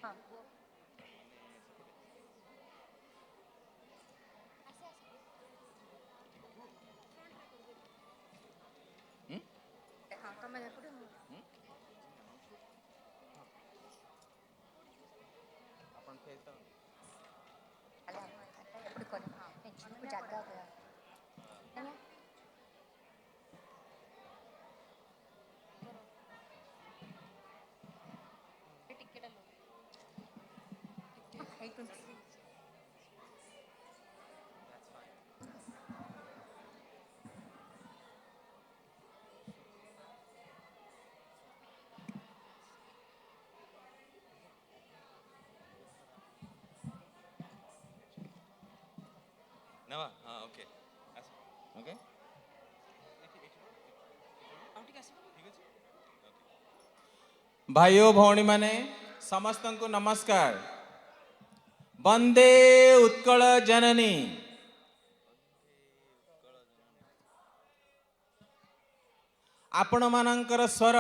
हाँ हाँ तो मैं देखो ఎప్పుడు కొని నేను జాగ్రత్త नवा हाँ ओके ओके भाइयों भौणी माने समस्त को नमस्कार। वंदे उत्कल जननी। आपण मानकर स्वर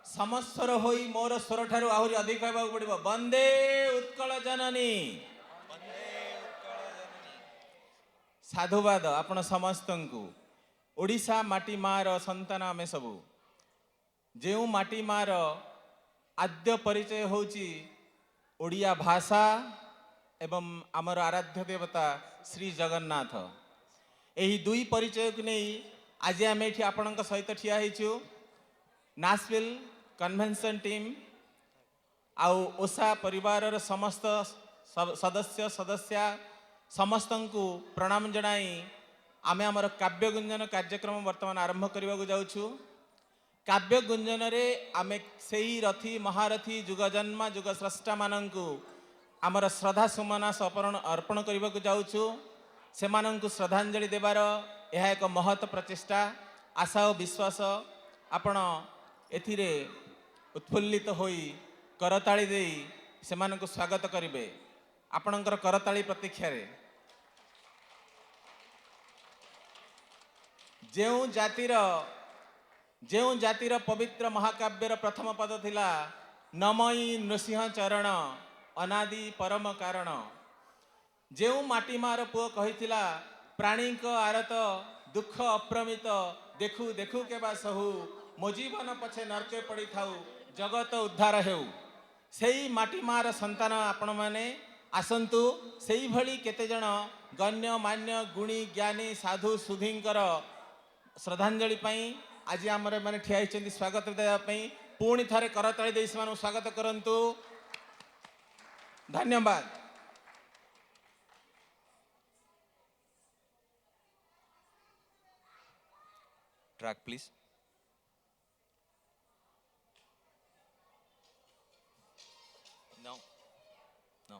समस्वर होई मोर स्वर ठारू आहुरी अधिक कहबाक पड़िबो। वंदे उत्कल जननी। साधुवाद आपण समस्त को। ओडिशा माटी मार संतान आमे सबू। जो माटी मार आद्य परिचय होची ओडिया भाषा एवं आमर आराध्य देवता श्री जगन्नाथ। यही दुई परिचय को नहीं आज आम ये आपण सहित ठिया होइछु। नाशविल कन्वेंशन टीम आउ ओसा परिवार समस्त सदस्य सदस्या समस्त को प्रणाम जनाई आमे आमर काव्य गुंजन कार्यक्रम वर्तमान आरंभ करने को जाऊँ। काव्य गुंजन रे आमे सेई रथी महारथी जुगजन्मा जुग स्रष्टा मानंकु आमर श्रद्धा सुमनास अर्पण करने को जाऊँ। से मानंकु श्रद्धांजलि देवार यह एक महत प्रचेष्टा आशा और विश्वास आपण एथिरे उत्फुल्लित होई करताली देई से मानंकु स्वागत करिवे। आपणकर करताली प्रतीक्षा रे जो जातिर पवित्र महाकाव्यर प्रथम पद थिला नमई नृसिंह चरण अनादि परम कारण। जो माटीमार पुओ कहिथिला प्राणी आरत दुख अप्रमित देखु देखु केबा सहु मो जीवन पछे नरके पड़ी थाउ जगत उद्धार हेउ। सेई माटीमार संतान आपण माने आसंतु सेई भली केते जण गण्य मान्य गुणी ज्ञानी साधु सुधींकर श्रद्धांजलि पाई आज आमर माने ठिया होइछन्ती स्वागत देबा पई। पुणी थारे करताଳି देई सेमानु स्वागत करंतु। धन्यवाद। Track please. नो नो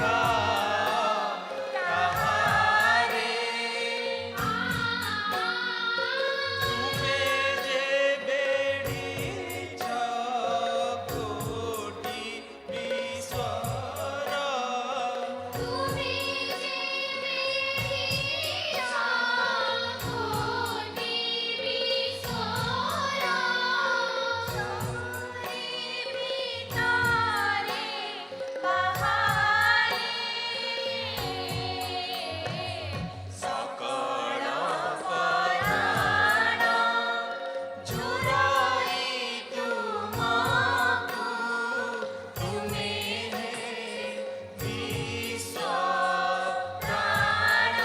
देखा कहारे तुम्हें जे बेड़ीच कोटि विश्वर सकल पराण जुराई तुमको तुम्हें विश्व प्राण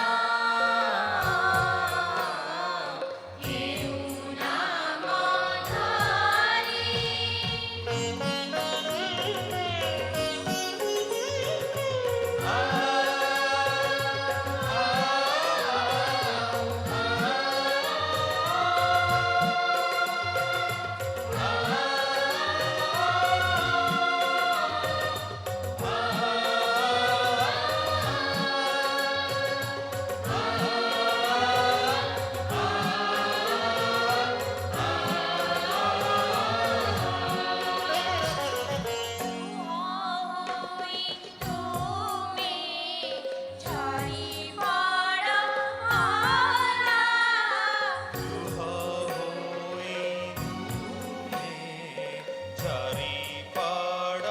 झरी पड़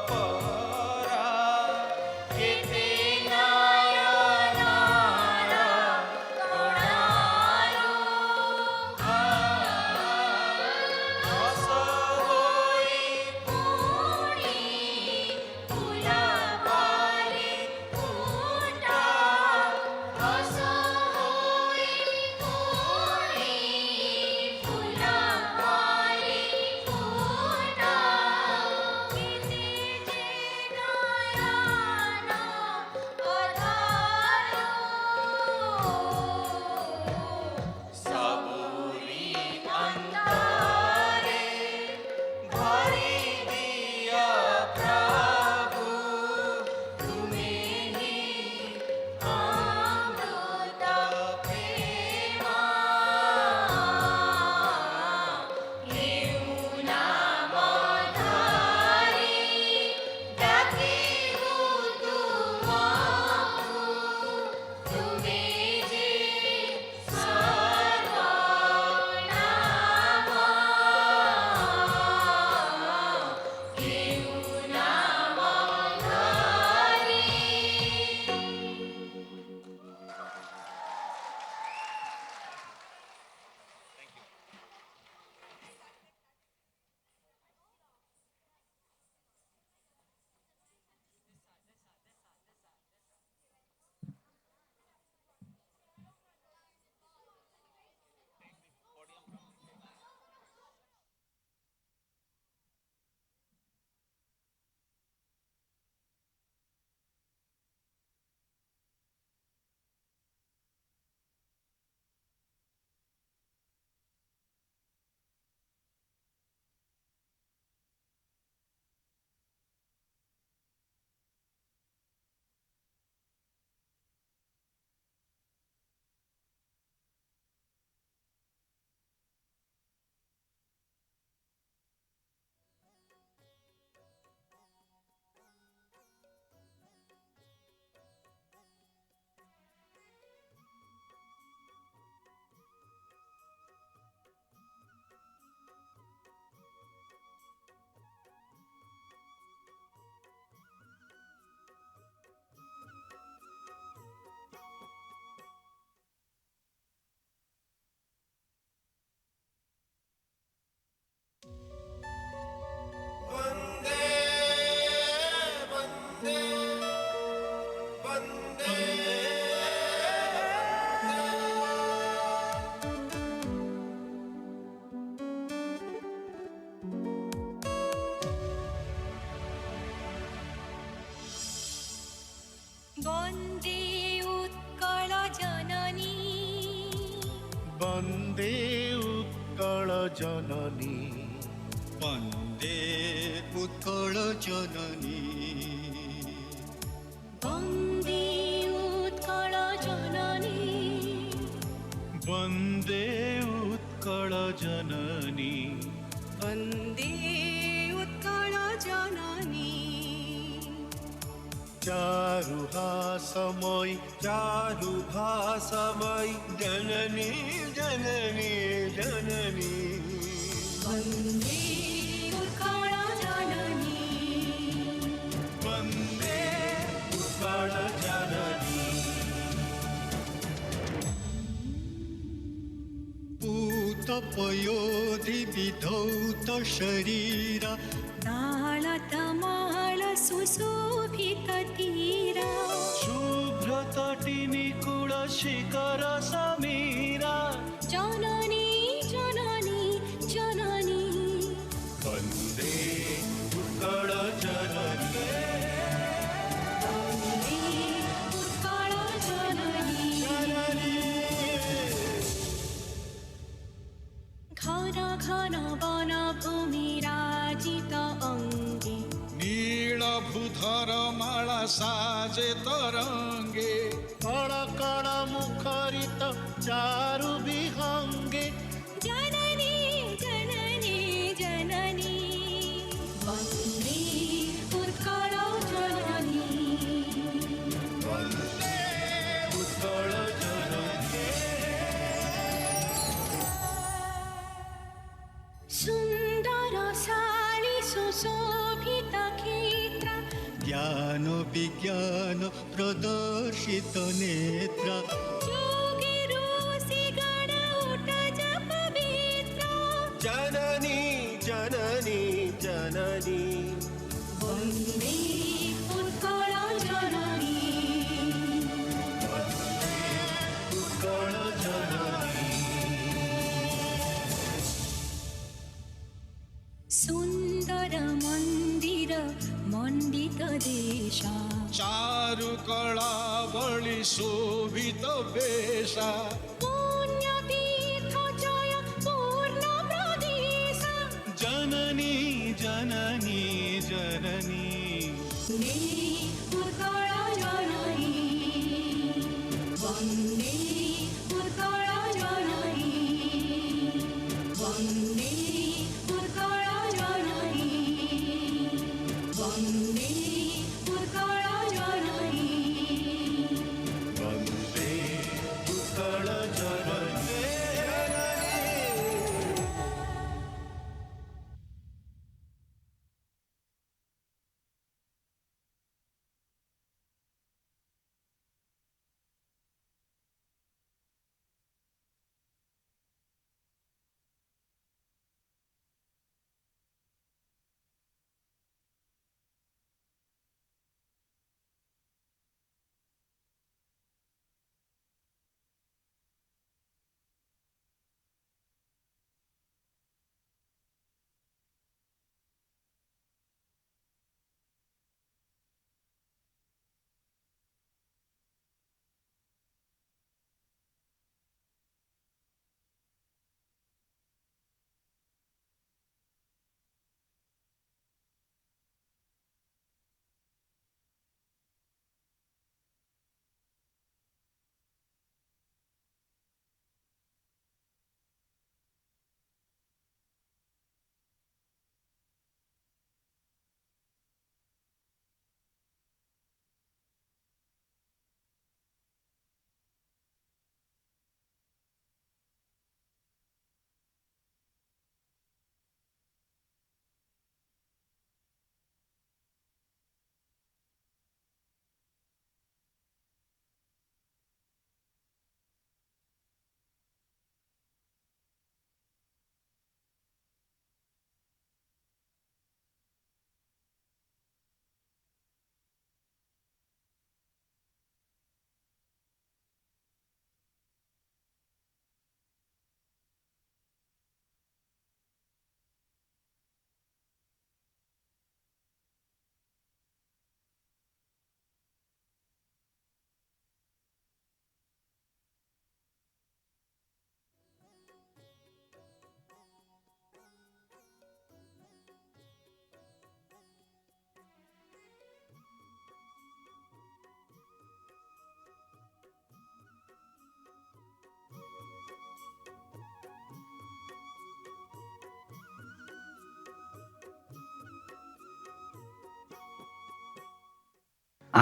परा केते नयनार कोणारो हस होई पुणी फुला बारी फुटा हस होई पुणी फुला बारी फुटा किते जे नयन अधारो सबुरी अंतरे भरी दिया प्रभु तुम्हें ही अमृत प्रेमा हेउ नाम धारी डाकिबु तुमको तुम्हें जे सर्वनाम हेउ नाम धारी वन्दे उत्कल जननी वन्दे उत्कल जननी वन्दे उत्कल जननी वन्दे उत्कल जननी वन्दे उत्कल जननी चारुहासमयी चारुभासमयी जननी जननी जननी वन्दे उत्कल जननी वन्दे उत्कल जननी पूतपयोधि विधौत शरीरा तालतमाल सुशोभित तीरा शुभ्रतटिनिकुल शिखर समीरा जननी जननी जननी वन्दे उत्कल जननी वन्दे उत्कल जननी घन घन वन भूमि राजित अङ्गे नीलभूधर माला साजे तरङ्गे कण कण मुखरित चारु विहङ्गे जननी जननी जननी वन्दे उत्कल जननी वन्दे उत्कल जननी सुन्दर शाली सुशोभित क्षेत्र ज्ञान विज्ञान प्रदर्शित नेत्र जोगी ऋषि गण उठ जप पवित्र जननी जननी जननी वन्दे उत्कल जननी उत्कल जननी सुन्दर मन्दिर मण्डित देश चारुकला बलि शोभित वेशा पुण्यतीर्थ जय पूर्ण प्रदेश जननी जननी जननी वन्दे उत्कल जननी वन्दे उत्कल जननी वन्दे उत्कल जननी वन्दे उत्कल जननी वन्दे उत्कल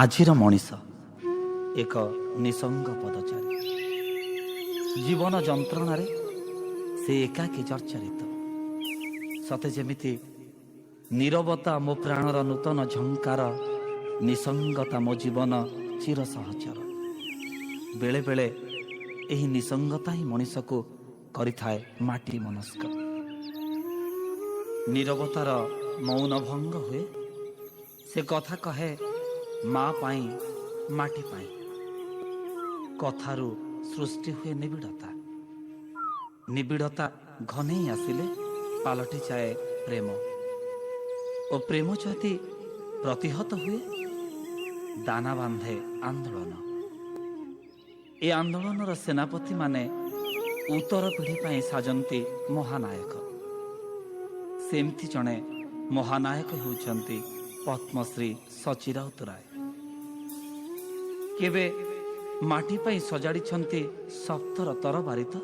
ଆଜିର ମଣିଷ ଏକ ନିସଙ୍ଗ ପଦଚାରୀ। ଜୀବନ ଯନ୍ତ୍ରଣାରେ ସେ ଏକାକୀ ଜର୍ଜରିତ। ସତେ ଯେମିତି ନୀରବତା ମୋ ପ୍ରାଣର ନୂତନ ଝଙ୍କାର, ନିସଙ୍ଗତା ମୋ ଜୀବନ ଚିର ସହଚର। ବେଳେବେଳେ ଏହି ନିସଙ୍ଗତା ହିଁ ମଣିଷକୁ କରିଥାଏ ମାଟି ମନସ୍କ। ନୀରବତାର ମୌନ ଭଙ୍ଗ ହୁଏ। ସେ କଥା କହେ ମା ପାଇଁ, ମାଟି ପାଇଁ। କଥାରୁ ସୃଷ୍ଟି ହୁଏ ନିବିଡ଼ତା। ନିବିଡ଼ତା ଘନେଇ ଆସିଲେ ପାଲଟି ଯାଏ ପ୍ରେମ। ଓ ପ୍ରେମ ଯଦି ପ୍ରତିହତ ହୁଏ, ଦାନା ବାନ୍ଧେ ଆନ୍ଦୋଳନ। ଏ ଆନ୍ଦୋଳନର ସେନାପତିମାନେ ଉତ୍ତର ପିଢ଼ି ପାଇଁ ସାଜନ୍ତି ମହାନାୟକ। ସେମିତି ଜଣେ ମହାନାୟକ ହେଉଛନ୍ତି ପଦ୍ମଶ୍ରୀ ସଚୀ ରାଉତରାୟ। କେବେ ମାଟି ପାଇଁ ସଜାଡ଼ିଛନ୍ତି ସପ୍ତର ତରବାରିତ,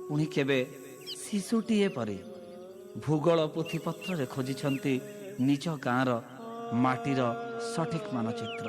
ପୁଣି କେବେ ଶିଶୁଟିଏ ପରି ଭୂଗୋଳ ପୋଥିପତ୍ରରେ ଖୋଜିଛନ୍ତି ନିଜ ଗାଁର ମାଟିର ସଠିକ୍ ମାନଚିତ୍ର।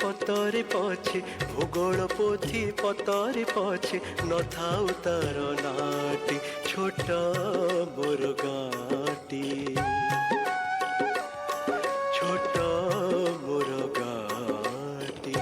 ପତରେ ପଛେ ଭୂଗୋଳ ପୋଥି ପତରେ ପଛେ ନଥାଉ ତାର ନାଟି, ଛୋଟ ମୋର ଗାଁଟି, ଛୋଟ ମୋର ଗାଁଟି।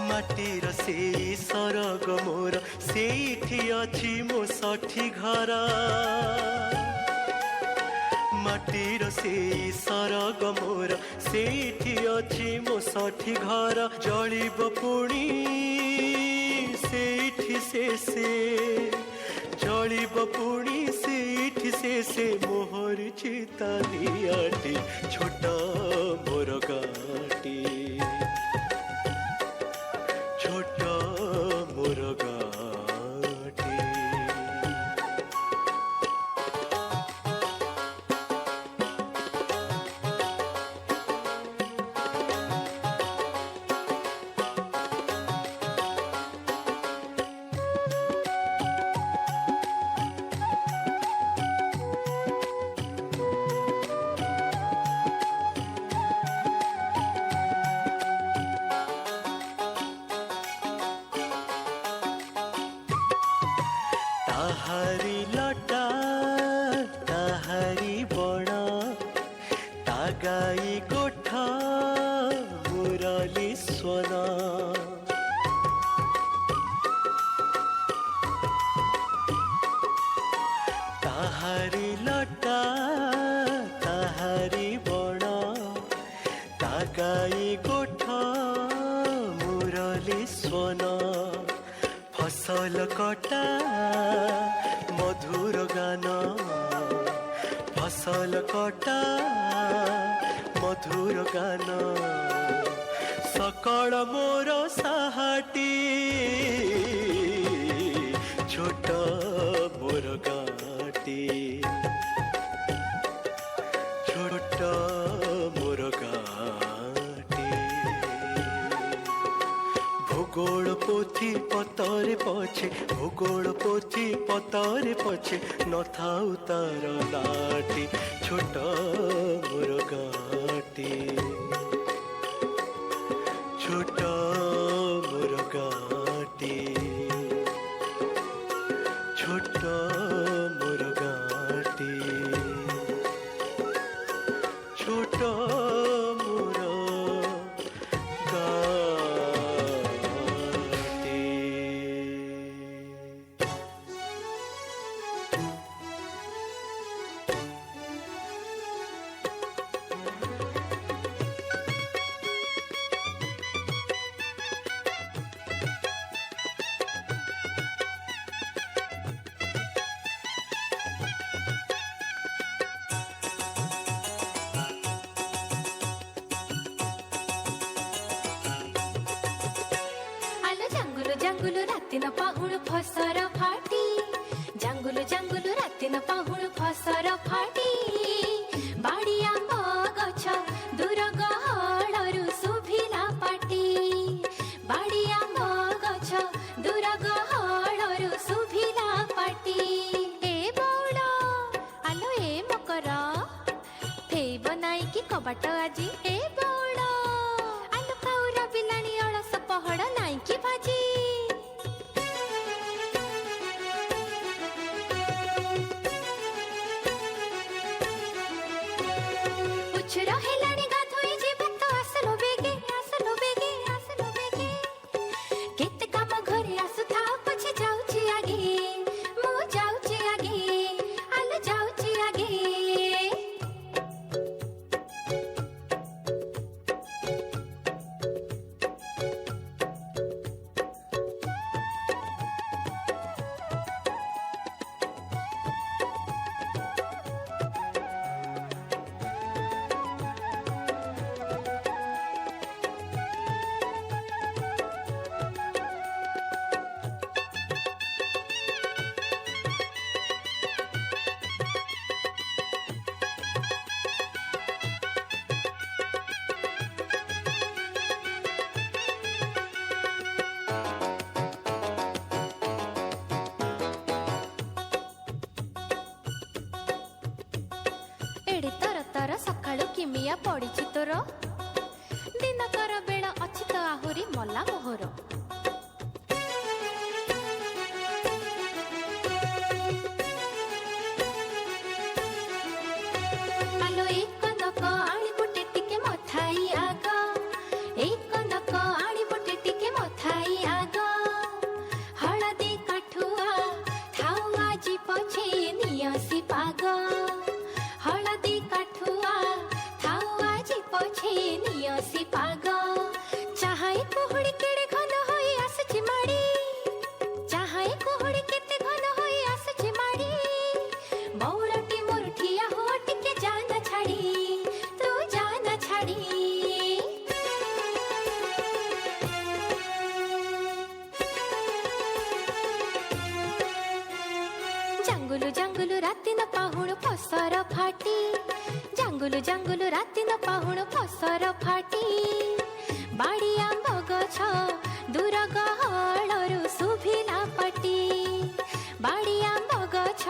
ମାଟିର ସେଇ ସରଗ ମୋର, ସେଇଠି ଅଛି ମୋ ଷଠି ଘର। ମାଟିର ସେଇ ସରଗ ମୋର, ସେଇଠି ଅଛି ମୋ ଷଠି ଘର। ଜଳିବ ପୁଣି ସେଇଠି ଶେଷେ, ଜଳିବ ପୁଣି ସେଇଠି ଶେଷେ ମୋହରି ଚିତା ଦିଆଟି, ଛୋଟ ମୋର ଗାଁଟି, ଛୋଟ ମୋର ଗାଁଟି। তাহারি লটা তাহারি বড়, তাগাই গোঠা মুরলি সোনা। ফসল কটা মধুর গান ফসল কটা মধুর গান সকল মোর সাহাটি ছোট মোর গাটি ছোট মোর গাটি ভূগোল পোথি পতরে পছে ভূগোল পোথি পতরে পছে নথাউ তার নাটি ছোট মোর গাটি ছোট মোর গাটি ছোট মোর গাটি ছোট মোর গাটি। আলো জাঙ্গুলো জাঙ্গুলো রাতি না পাহুড় ফসর ফাটি জাঙ্গুলো জাঙ্গুলো রাতি না পাহুড় ফসর ফাটি বাড়ি আম্ব গଛ দূর গହଳରୁ ଶୁଭିଲା ପାଟି ବାଡ଼ି ଆମ୍ବ ଗଛ ଦୂର ଗହଳରୁ ଶୁଭିଲା ପାଟି ଏ ବଉଳ ଆଲୋ ଏ ମକର ଫେଇବ ନାଇଁ କି କବାଟ ଆଜି ଏ ବଉଳ ଆଲୋ କାଉରା ବିଲାଣି ଅଳସ ପହଡ଼ ନାଇଁ କି ଭାଜି ଉଛୁର ହେଲାଣି ଗାଧୋଇ ଯିବ ତ ଆସିଲ ବେଗେ କେତେ କାମ ଘରେ ଆସୁଥାଉ ପଛେ ଯାଉଛି ଆଗେ ମୁଁ ଯାଉଛି ଆଗେ ଆଲୋ ଯାଉଛି ଆଗେ ଏଡେ ତର ତର ସକାଳୁ କିମିଆ ପଡ଼ିଛି ତୋର ଦିନକର ବେଳ ଅଛି ତ ଆହୁରି ମଲା ମୋହର ଆଲୋ ଏ କନକ ଆଣି ଗୋଟେ ଟିକେ ମଥାଇ ଆଗ ଏ କନକ ଆଣି ଗୋଟେ ଟିକେ ମଥାଇ ଆଗ ହଳଦୀ କାଠୁଆ ଥାଉ ଆଜି ପଛେ ନିଅସି ପାଗ ହଳଦୀ କାଠୁଆ ଥାଉ ଆଜି ପଛେ ନିଅସି ପାଗ ଚାହାଇ କୁହୁଡ଼ି କେଡ଼େ ଘନ ହୋଇ ଆସୁଛି ମାଡ଼ି ଚାହାଇ କୁହୁଡ଼ି କେତେ ଘନ ହୋଇ ଆସୁଛି ମାଡ଼ି ବଉଳଟି ମୋର ଠିଆ ହୁଅ ଟିକେ ଜାନା ଛାଡ଼ି ତୁ ଜାନା ଛାଡ଼ି ଜାଙ୍ଗୁଲୁ ଜାଙ୍ଗୁଲୁ ରାତି ନ ପାହୁଣ ଫସର ଫାଟି ଜାଙ୍ଗୁଲୁ ଜାଙ୍ଗୁଲୁ ରାତି ନ ପାହୁଣ ଫସର ଫାଟି ବାଡ଼ି ଆମ୍ବ ଗଛ ଦୂର ଗହଳରୁ ଶୁଭିଲା ପାଟି ବାଡ଼ି ଆମ୍ବ ଗଛ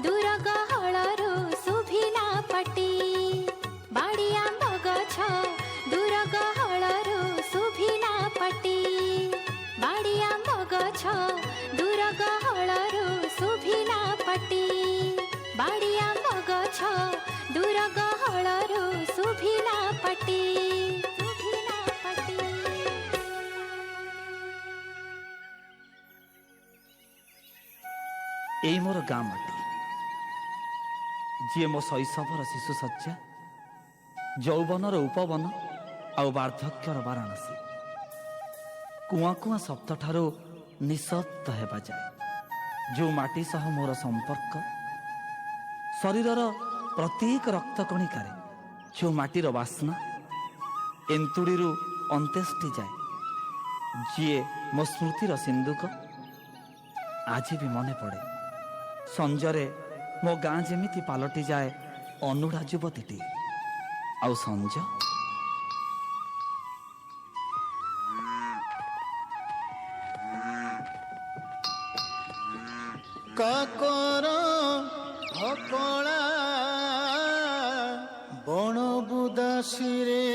ଦୂର ଗହଳରୁ ଶୁଭିଲା ପାଟି ବାଡ଼ି ଆମ୍ବ ଗଛ ଦୂର ଗହଳରୁ ଶୁଭିଲା ପାଟି ବାଡ଼ି ଆମ୍ବ ଗଛ ଦୂର ଗହଳରୁ ଶୁଭିଲା ପାଟି ବାଡ଼ି ଆମ୍ବ ଗଛ ଦୂର ଗହଳରୁ ଶୁଭିଲା ପାଟି এই মোর গাঁ মাটি ଯିଏ ମୋ ଶୈଶବର ଶିଶୁ ଶଯ୍ୟା ଯୌବନର ଉପବନ ଆଉ ବାର୍ଦ୍ଧକ୍ୟର ବାରାଣସୀ କୁଆଁ କୁଆଁ ଶବ୍ଦଠାରୁ ନିଃଶବ୍ଦ ହେବା ଯାଏ ଯେଉଁ ମାଟି ସହ ମୋର ସମ୍ପର୍କ, ଶରୀରର ପ୍ରତ୍ୟେକ ରକ୍ତ କଣିକାରେ ଯେଉଁ ମାଟିର ବାସ୍ନା, ଏନ୍ତୁଡ଼ିରୁ ଅନ୍ତେଷ୍ଟି ଯାଏ ଯିଏ ମୋ ସ୍ମୃତିର ସିନ୍ଦୁକ। ଆଜି ବି ମନେ ପଡ଼େ ସଞ୍ଜରେ ମୋ ଗାଁ ଯେମିତି ପାଲଟିଯାଏ ଅନୁଡ଼ା ଯୁବତୀଟିଏ। ଆଉ ସଞ୍ଜ କାକର ହକଳା ବଣ ବୁଦାସିରେ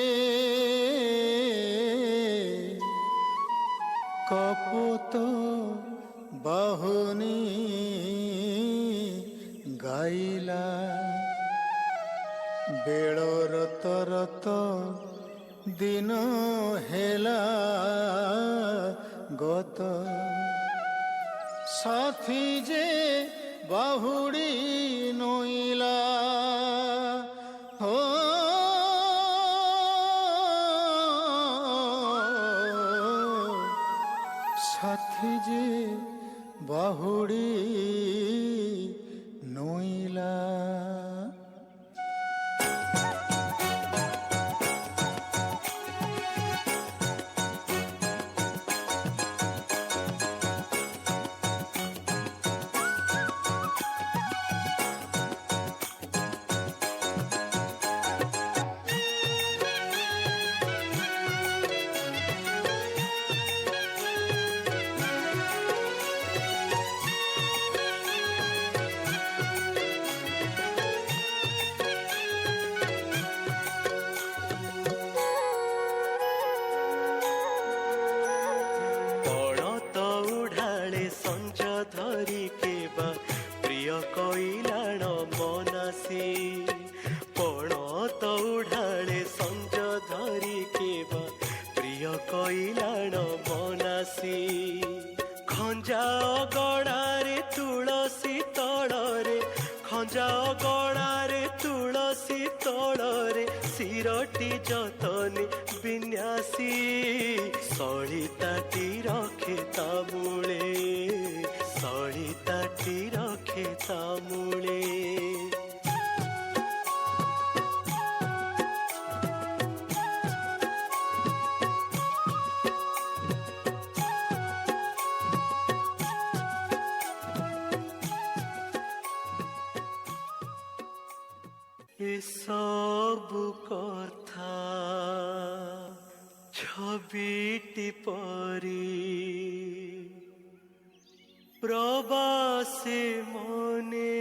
କପୋତ ବାହୁନି ଗାଇଲା ବେଳ ରତ ରତ ଦିନ ହେଲା ଗତ সাথী যে বাহুড়ি নইলা হো সাথী যে বাহুড়ি নইলা। ଗଣାରେ ତୁଳସୀ ତଳରେ ଶିରଟି ଯତନେ ବିନ୍ୟାସୀ ସଳିତାଟି ରଖେ ତା ମୂଳେ, ସଳିତାଟି ରଖେ ତା ମୂଳେ। ସବୁ କଥା ছবিটি পরি প্রবাসে মনে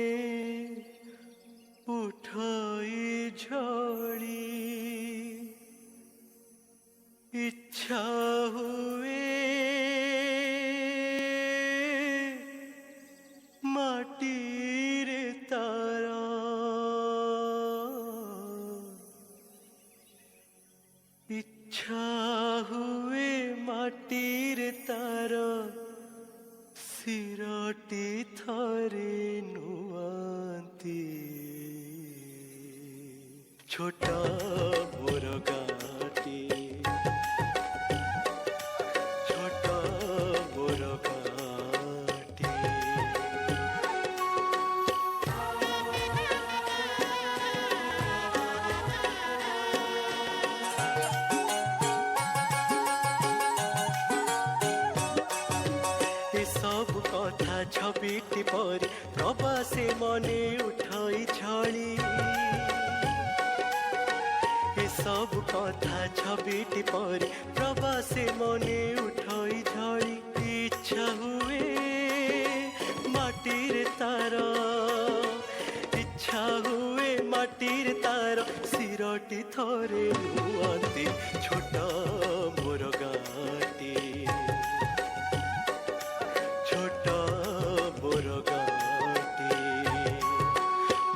উঠাই ঝড়ি ইচ্ছা হুয়ে মাটিরে তারা ইচ্ছা হুয়ে মাটির তার শিরটি থরে নুয়ান্তি ছোট মোর গাটি ছোট মোর গাটি। ସବୁ କଥା ଛବିଟି ପରି ପ୍ରବାସେ ମନେ ଉଠାଇ ଝଳି ଏସବୁ କଥା ଛବିଟି ପରି ପ୍ରବାସେ ମନେ ଉଠାଇ ଝଳି ଇଚ୍ଛା ହୁଏ ମାଟିରେ ତାର ଇଚ୍ଛା ହୁଏ ମାଟିରେ ତାର ଶିରଟି ଥରେ ରୁହନ୍ତି ଛୋଟ ମୋର ଗାଟି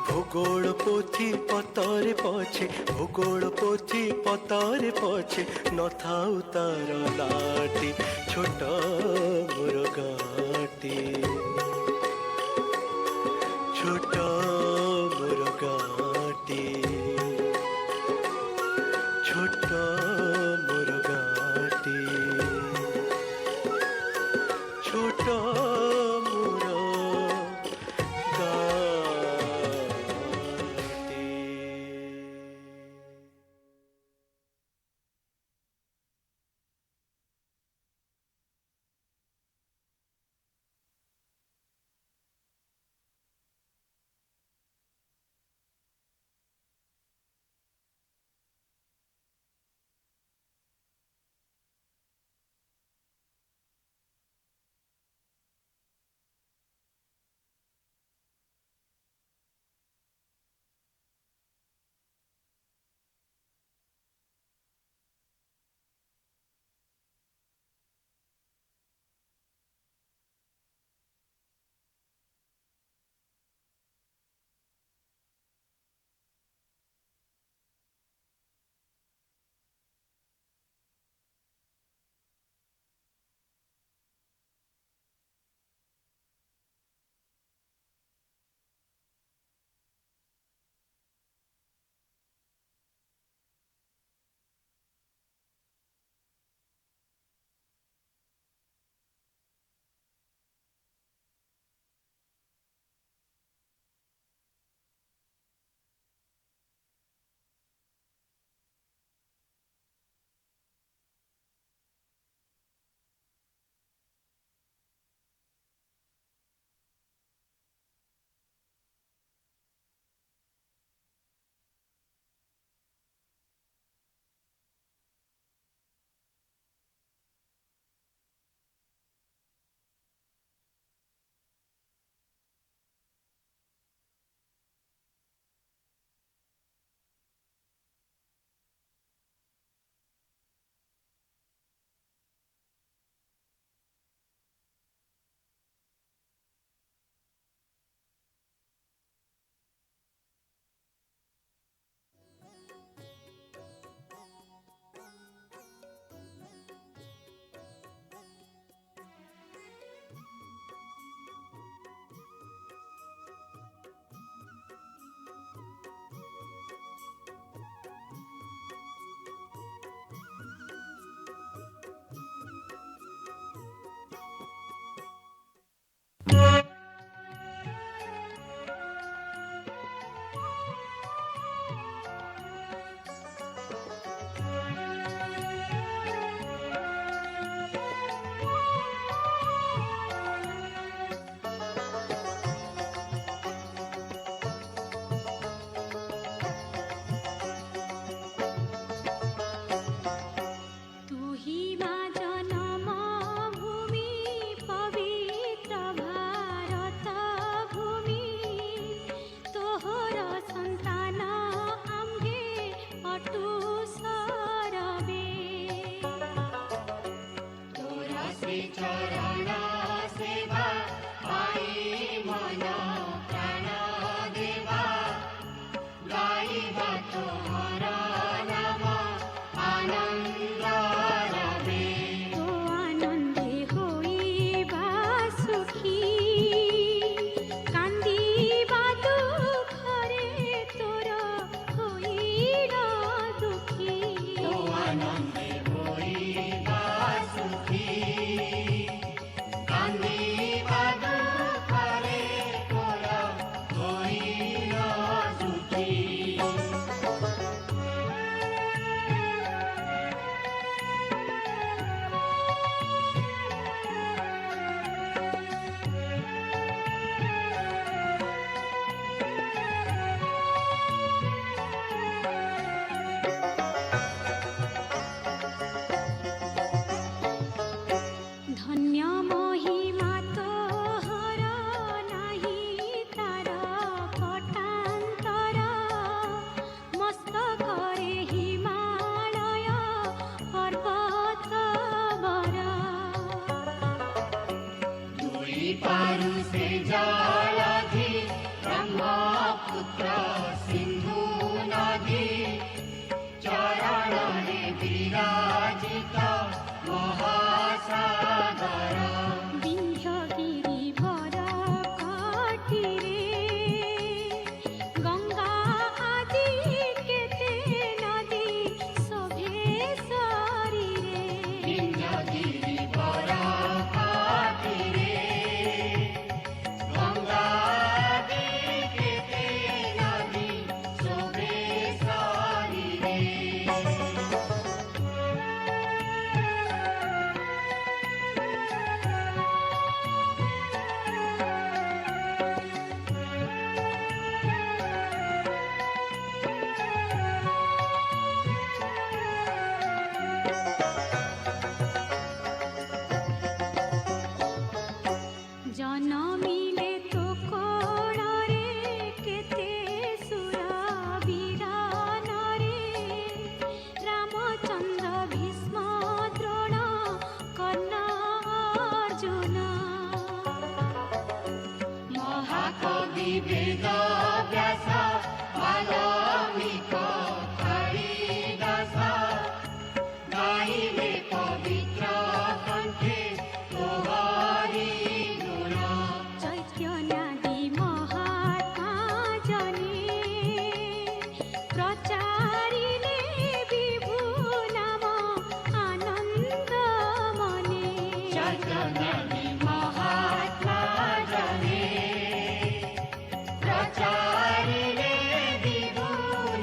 ভূগোল পোথি পতরে পছে ভূগোল পোথি পতরে পছে নথাউ তার লাটি ছোট মোর গাটি ছোট মোর গাটি ছোট মোর গাটি। ছোট মোর গাঁଟେ। Giri Bara Kati अर्जुन महाकवि वेद व्यास वाल्मीकि कालिदास गाइले पवित्र कण्ठे तोहरी गुण चैतन्यादि महात्मा जने प्रचारिले विभु नाम आनन्द मने चैतन्यादि महात्मा जने प्रचारिले विभु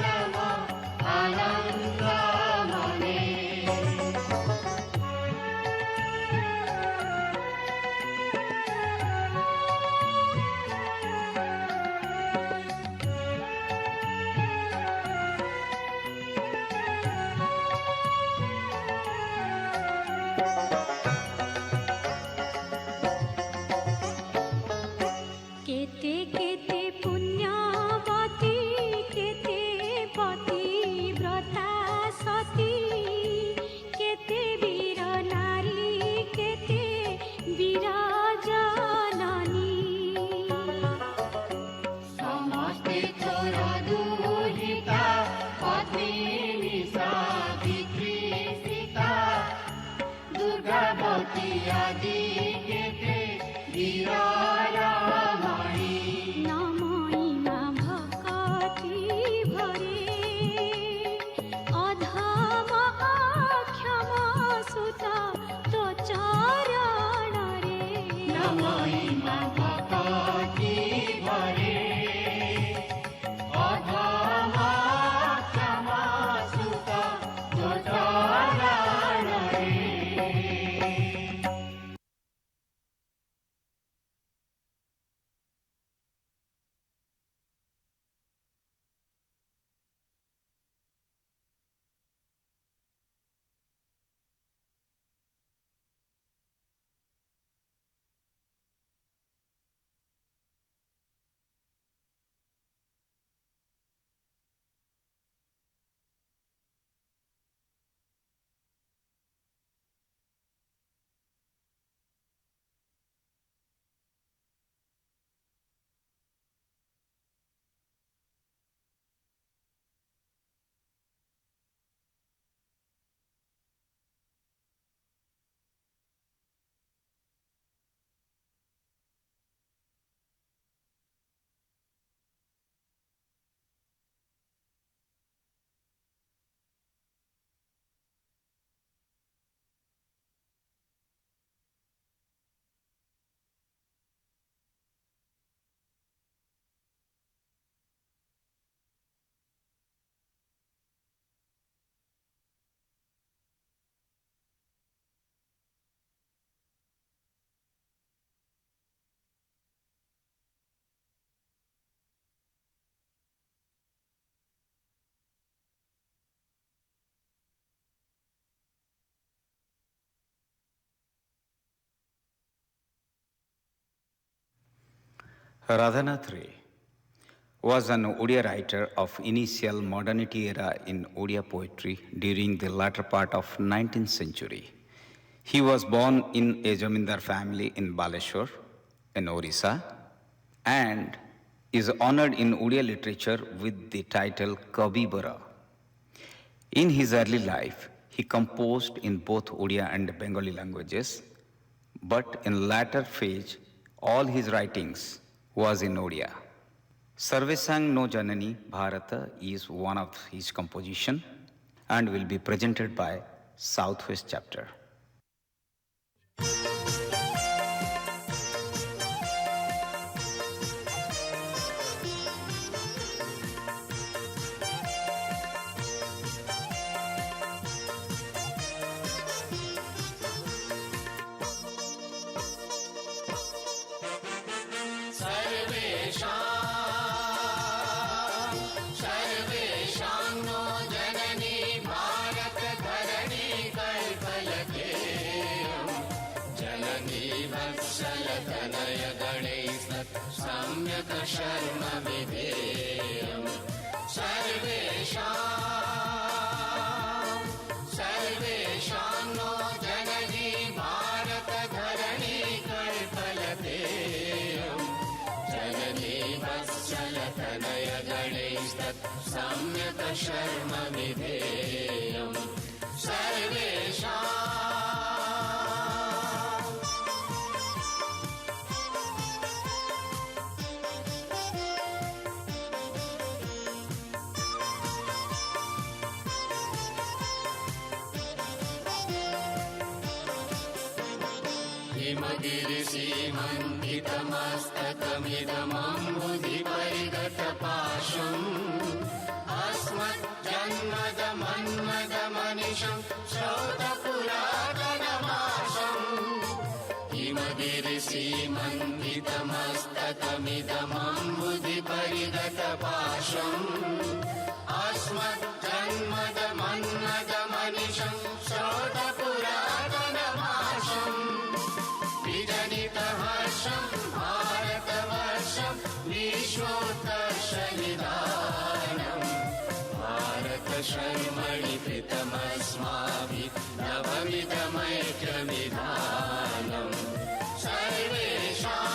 नाम आनन्द मने केते केते पुण्यवती केते पतिव्रता सती केते वीर नारी केते वीर जननी समस्ते तोर दुहिता पत्नी सावित्री सीता दुर्गावती आदि केते वीर रमणी नमयिमा भक्ति भरे अधम अक्षम सुत तो चरण रे नमयिमा भक्ति भरे अधम क्षमा सुत चरण रे Radhanath Ray was an Odia writer of initial modernity era in Odia poetry during the latter part of 19th century. He was born in a Jamindar family in Baleshwar, in Orissa, and is honored in Odia literature with the title Kavi Bara. In his early life, he composed in both Odia and Bengali languages, but in latter phase, all his writings was in Odia. Sarvesang No Janani Bharata is one of his composition and will be presented by Southwest Chapter. सर्वेषां no जननी भारत धरणी शर्मविधेयम् सर्वेषाम्। हिमगिरिसीमन्वितमस्तकमिदमम्बुधिपरिगतपाशम् अस्मज्जन्मदमन्मदमनिशं श्रौतपुरातनमाशम्। हिमगिरिसीमन्वितमस्तकमिदमम्बुधिपरिगतपाशम् अस्मज्जन्मदमन्मदमनिशं श्रौतपुरातनमाशम्। विजनितहर्षं भारतवर्षं विश्वोत्कर्षनिधानम्। भारतशर्मणि कृतमस्माभिः नवमिदमैक्यनिधानम् सर्वेषाम्।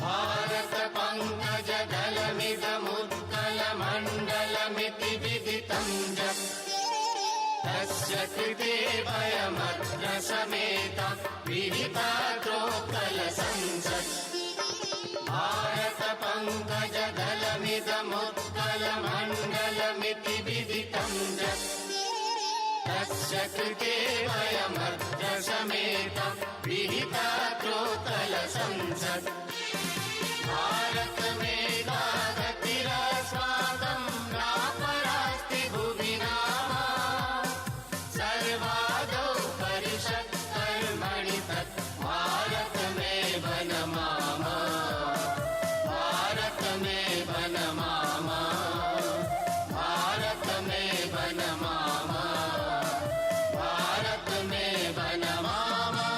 भारतपङ्कजदलमिदमुत्कलमण्डलमिति विदितं जत् तस्य कृते वयमत्र समेता विहिता त्रोत्कलसंसत्। भारतपङ्कजदलमिदमुत्कलमण्डलमिति विदितं जत् तस्य कृते वयमत्र समेता विहिता त्रोत्कलसंसत्। भारत मेधा गतिरस्माकं नापरास्ति भुवि नाम। सर्वादौ परिषत् कर्मणि तत् भारतमेव नमामः। भारतमेव नमामः। भारतमेव नमामः। भारतमेव नमामः।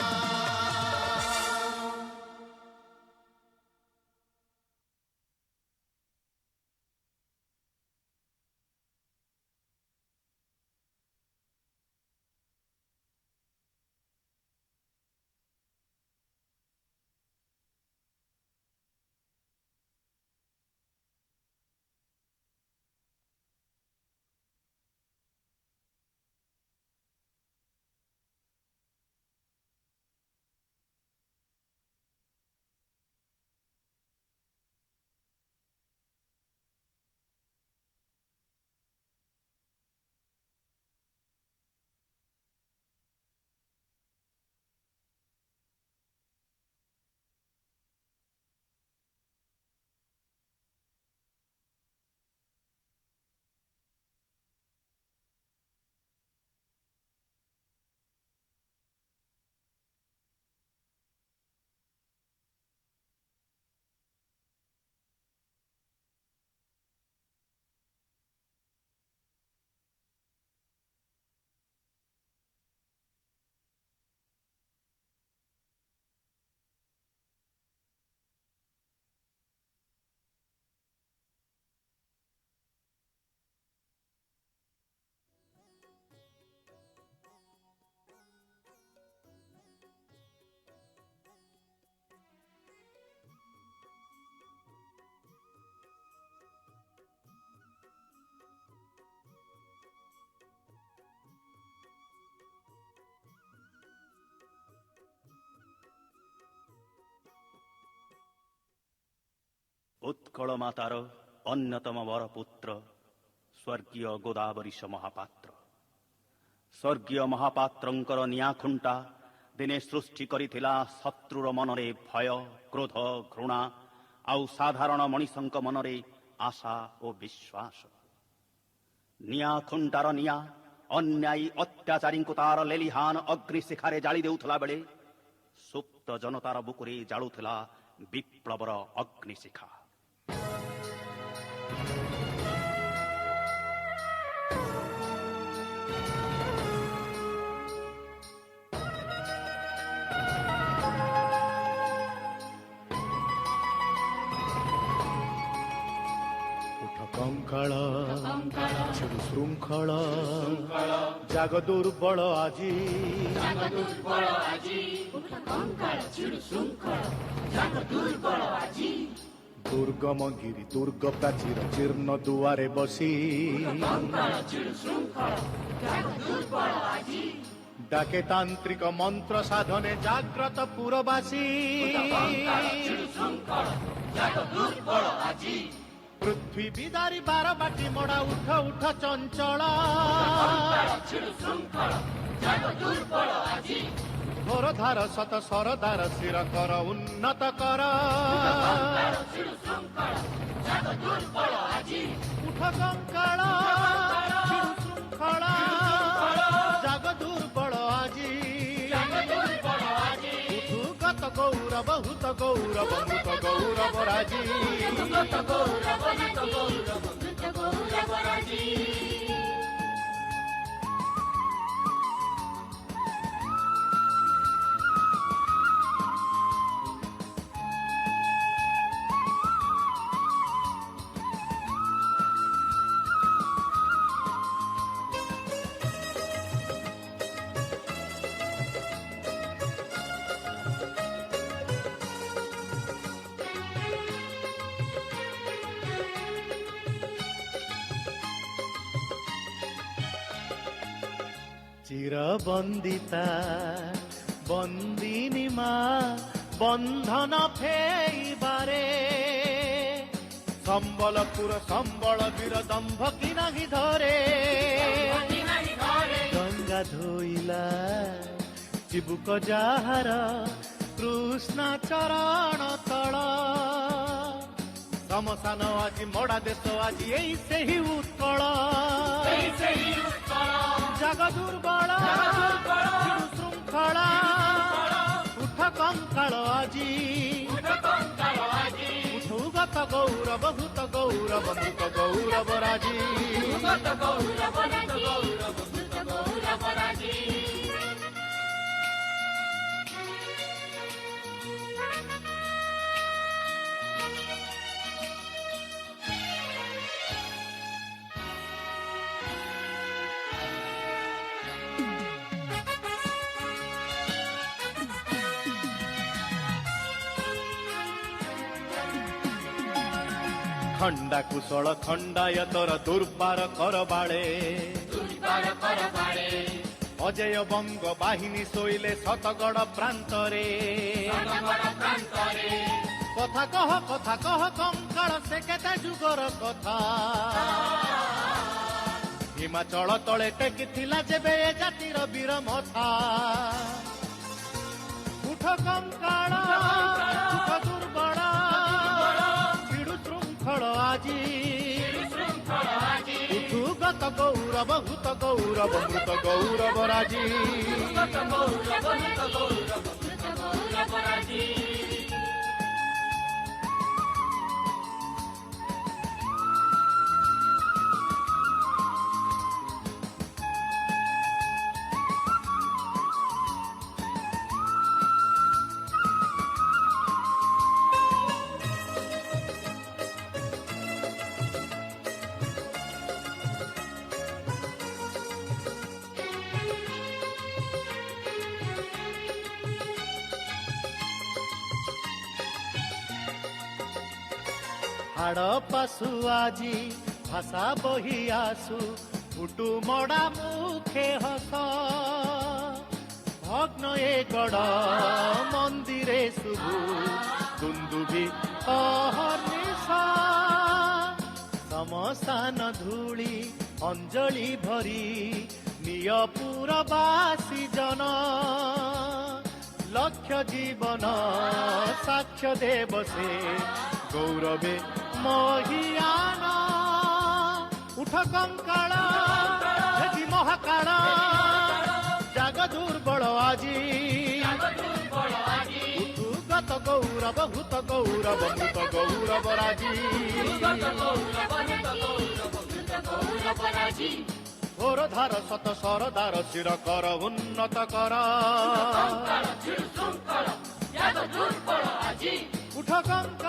उत्कल मातार अन्यतम वरपुत्र स्वर्गीय गोदावरीश महापात्र। स्वर्गीय महापात्रंकर निया खुंटा दिने सृष्टि करिथिला शत्रुर मनरे भय क्रोध घृणा आउ साधारण मनीषंक मनरे आशा और विश्वास। निया खुंटार निया अन्यायी अत्याचारी तार लेलिहान अग्निशिखारे जाली देउथला बेले सुप्त जनतार बुकुरे जालुथिला विप्लवर अग्निशिखा। उठ ଛିଡ଼ୁ ଶୃଙ୍ଖଳ ଜାଗ ଦୁର୍ବଳ ଆଜି ଦୁର୍ଗମ ଗିରି ଦୁର୍ଗ ପ୍ରାଚୀର ଜୀର୍ଣ୍ଣ ଦୁଆରେ ବସି ডাকে তান্ত্রিক মন্ত্র সাধনে জাগ্রত পুরবাসী পৃথ্বী বিদারি বারবাটি মোড়া উঠ উঠ চঞ্চল ঘোর ধার শত সরদার শির কর উন্নত কর উঠ কঙ্কাল ছিড়ু শৃঙ্খল জাগ দুর্বল আজি উঠুগত গৌরব হুত গৌরব মৃত গৌরব রাজি চিরবন্দিতা বন্দিনী মা বন্ধন ফেইবারে সম্বলপুর সম্বল বীর দম্ভ কি নাহি ধরে গঙ্গা ধোইলা চিবুক যাহার কৃষ্ণ চরণ তଳ সমসান আজি মোড়া দেশ আজি এই সেই উৎকଳ জাগ দুর্বল শৃঙ্খলা উঠ কঙ্কাল আজি উঠুগত গৌরব ভূত গৌরব মৃত গৌরব রাজি খণ্ডা কুশল খণ্ডায়তর দুর্বার কর বাড়ে অজেয় বঙ্গ বাহিনী শৈলে শতগড় প্রান্তরে কথা কহ কঙ্কাল সে কেতে যুগর কথা হিমাচল তলে টেকিଥିଲା যেবে এ জাতির বীর মথা উঠ কঙ্কাল উঠ দুর্বল শৃঙ্খল আজি উঠুগত গৌরব ভূত গৌরব মৃত গৌরব রাজি হাড় পাশু আজি ভাষা বহি আসু ফুটু মডা মুখে হস ভগ্ন এ গড় মন্দিরে শুভু দুন্দুভি অহর্নিশ সমস্থান ধূলি অঞ্জলি ভরি নিয় পুরবাসী জন লক্ষ্য জীবন সাক্ষ্য দেব সে গৌরবে মহিয়ান উঠ কঙ্কাল হেজি মহাকাল জাগ দুর্বল আজি উঠুগত গৌরব ভূত গৌরব মৃত গৌরব রাজি ঘোর ধার শত সরদার শির কর উন্নত কর উঠ কঙ্কাল